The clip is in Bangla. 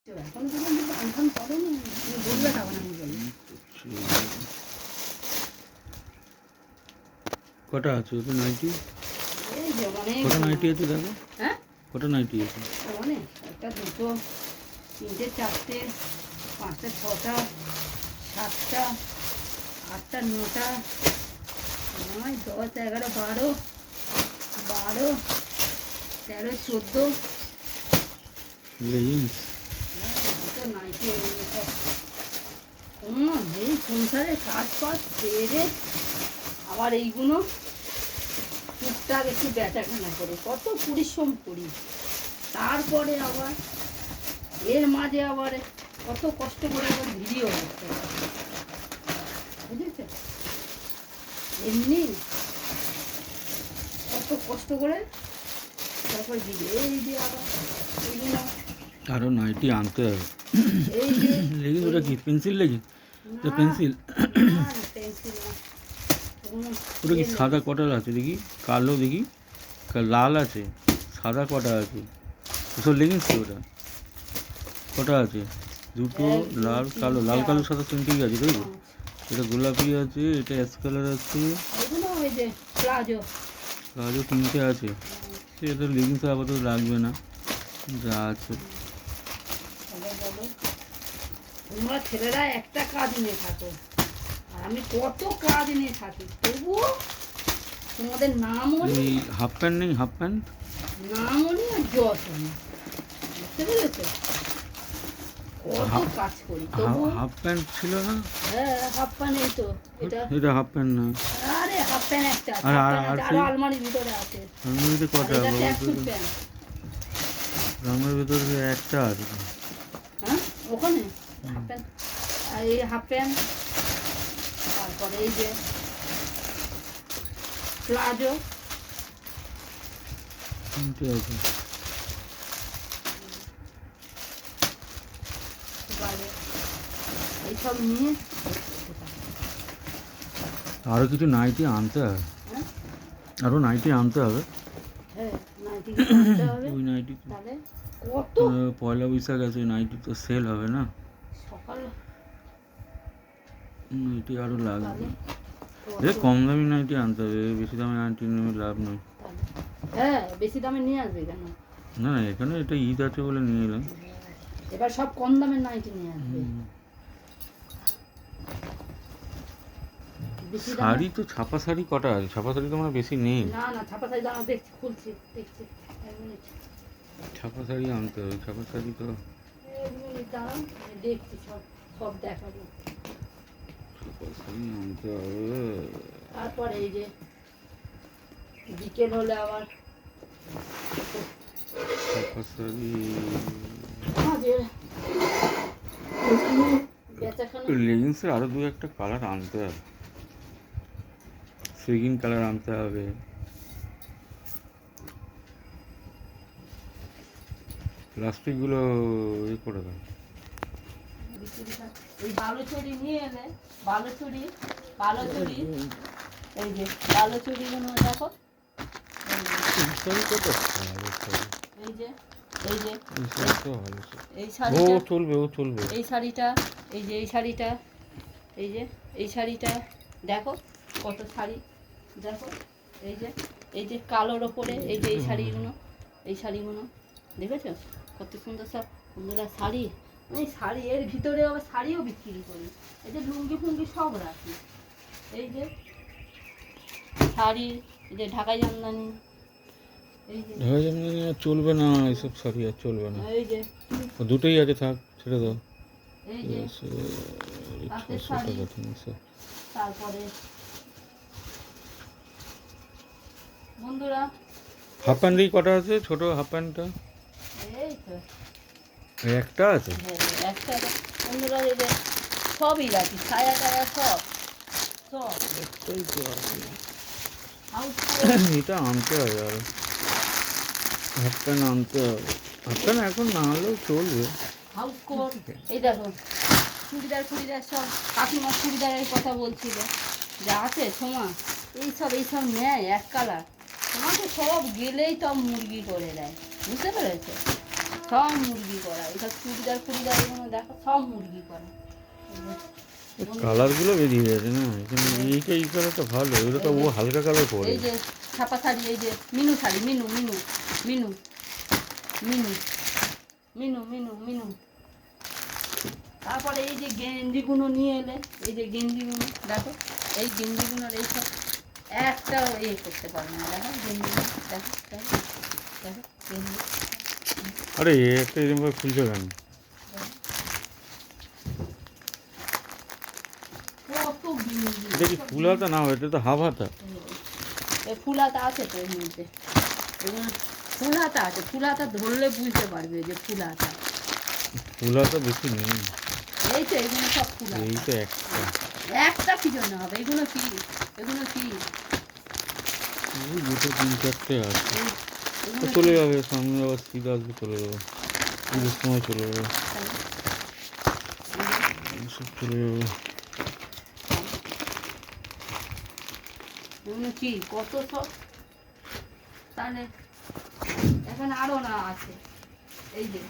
কটা আছে ওতে নাইটি? কটা নাইটি আছে দেখো? হ্যাঁ, কটা নাইটি আছে? অনেক। একটা, দুটো, তিনটে, চারটে, পাঁচটা, ছটা, সাতটা, আটটা, নটা, 9, 10, 11, 12, 13, 14। লেগিংস? নাইটি এই সংসারে কাজ ফাজ সেরে আবার এইগুলো টুকটাক একটু বেচাকেনা করে কত পরিশ্রম করি, তারপরে আবার এর মাঝে আবার কত কষ্ট করে আবার ভিডিও করতে হয়, বুঝেছ? এমনি কত কষ্ট করে তারপর ভিডিও এই যে আবার এইগুলো আরো নাইটি আনতে হবে। এই যে লেগিংস ওটা কি পেন্সিল লেগিংস? পেন্সিল? পেন্সিল না, ওটা কি সাদা কটা আছে দেখি? কালো দেখি, লাল আছে, সাদা কটা আছে? ওসব লেগিংস কি ওটা? কটা আছে? দুটো, লাল কালো, লাল কালো সাদা তিনটেই আছে তাই তো? এটা গোলাপি আছে, এটা অ্যাশ কালার আছে, প্লাজো তিনটে আছে। সেটা লেগিংস আপাতত লাগবে না, যা আছে। তোমরা ছেলেরা একটা কাজ নিয়ে থাকো আর আমি কত কাজ নিয়ে থাকি, তবুও তোমাদের নামও এই হাফ প্যান্ট নেই? হাফ প্যান্ট নামও নেই আর যত নেই, বুঝতে পেরেছো? কত কাজ করি তবুও। হাফ প্যান্ট ছিল না? হ্যাঁ, হাফ প্যান্ট। এই তো এটা হাফ প্যান্ট না। আরে হাফ প্যান্ট একটা আছে, আরো আলমারির ভিতরে আছে। আলমারিতে কটা? এটা ট্র্যাকসুট প্যান্ট। আলমারির ভিতরে একটা আছে। হ্যাঁ, ওখানে হাফ প্যান্ট, আর এই হাফ প্যান্ট, তারপরে এই যে প্লাজো তিনটে আছে। এইসব নিয়ে আরো কিছু নাইটি আনতে হবে, আরো নাইটি আনতে হবে। হ্যাঁ, নাইটি কিনতে হবে। ওই নাইটি তাহলে কত পয়লা বৈশাখ আছে, ওই নাইটি তো সেল হবে না, সকাল নাইটি আরো লাগবে। কম দামি নাইটি আনতে হবে, বেশি দামি নাইটি নিয়ে লাভ নেই। হ্যাঁ, বেশি দামে নিয়ে আসবে কেন? না এখানে এটা ঈদ আছে বলে নিয়ে এলাম। এবার সব কম দামের নাইটি নিয়ে আসবে। শাড়ি তো ছাপা শাড়ি কটা আছে? ছাপা শাড়ি তো আমার বেশি নেই। না না, ছাপা শাড়ি দাঁড়াও, দেখছি, খুলছি, দেখছি, এক মিনিট। ছাপা শাড়ি আনতে হবে, ছাপা শাড়ি তো এক মিনিট দাঁড়াও, দেখছি, সব সব দেখাবো। ছাপা শাড়ি আনতে হবে। তারপরে এই যে বিকেল হলে আবার ছাপা শাড়ি লেগিংসের আরো দু একটা কালার আনতে হবে, সুইগিন কালার আনতে হবে। প্লাস্টিকগুলো ইয়ে করে দাও। এই বালুচুরি নিয়ে এলে, বালুচুরি, এই যে বালুচুরিগুলো দেখো, এই যে এই যে এই শাড়িটা, ও চলবে এই শাড়িটা, এই যে এই শাড়িটা, এই যে এই শাড়িটা দেখো, কত শাড়ি দেখো, এই যে কালোর ওপরে এই যে এই শাড়িগুলো দেখেছো কত সুন্দর, সব সুন্দর শাড়ি। এই শাড়ি এর ভিতরে আবার শাড়িও বিক্রি করি, এই যে লুঙ্গি ফুঙ্গি সব রাখি, এই যে শাড়ি, এই যে ঢাকাই জামদানি, এই যে ঢাকাই জামদানি চলবে না, এইসব শাড়ি আর চলবে না। এই যে দুটোই আছে, থাক, ছেড়ে দাও। এই যে তাঁতের শাড়ি, তারপরে বন্ধুরা হাফ প্যান্ট দিয়ে কটা আছে? ছোট হাফ প্যান্টটা এই তো একটা আছে। হ্যাঁ, একটা বন্ধুরা, এই যে সবই রাখি, ছায়া টায়া সব সব একটাই তো আছে। হাউস এটা আনতে হবে, আর হাফ প্যান্ট আনতে হবে। হাফ প্যান্ট এখন না হলেও চলবে। হাউস কোট, এই দেখো চুড়িদার সব, কাকিমা চুড়িদারের কথা বলছিল যে আছে সোমা, এইসব নেয় এক কালার, তোমাকে সব গেলেই তো মুরগি করে দেয়, বুঝতে পেরেছো? সব মুরগি করা, এসব চুড়িদার ফুড়িদার এগুলো দেখো সব মুরগি করা। কালারগুলো বেরিয়ে যাচ্ছে না এখানে, এইটা এই কালারটা ভালো, এগুলো তো ও হালকা কালার পরে। এই যে ছাপা শাড়ি, এই যে মিনু শাড়ি, মিনু মিনু মিনু মিনু মিনু মিনু মিনু। তারপরে এই যে গেঞ্জিগুলো নিয়ে এলে, এই যে গেঞ্জিগুলো দেখো, এই গেঞ্জিগুলোর এইসব একটা করতে পারবে না, দেখো গেঞ্জিগুলো, দেখো দেখো দেখো গেঞ্জি। আরে একটা এরকম ভাবে খুলছে কেন? কত গেঞ্জি, এটা কি ফুল হাতা না, এটা তো হাফ হাতা। এই ফুল হাতা আছে তো এর মধ্যে, এগুলো ফুল হাতা আছে, ফুল হাতা ধরলে বুঝতে পারবে যে ফুল হাতা। ফুল হাতা বেশি নেই, এই তো এগুলো সব ফুল হাতা। এই তো একটা, একটা কি জন্য হবে, এগুলো কি, এগুলো কি, এই দুটো তিন চারটে আছে। এগুলো চলে যাবে সামনে, আবার শীত আসবে চলে যাবে, পুজোর সময় চলে যাবে, সব চলে যাবে। এগুলো কি কত সব, তাহলে এখানে আরো না আছে, এই যে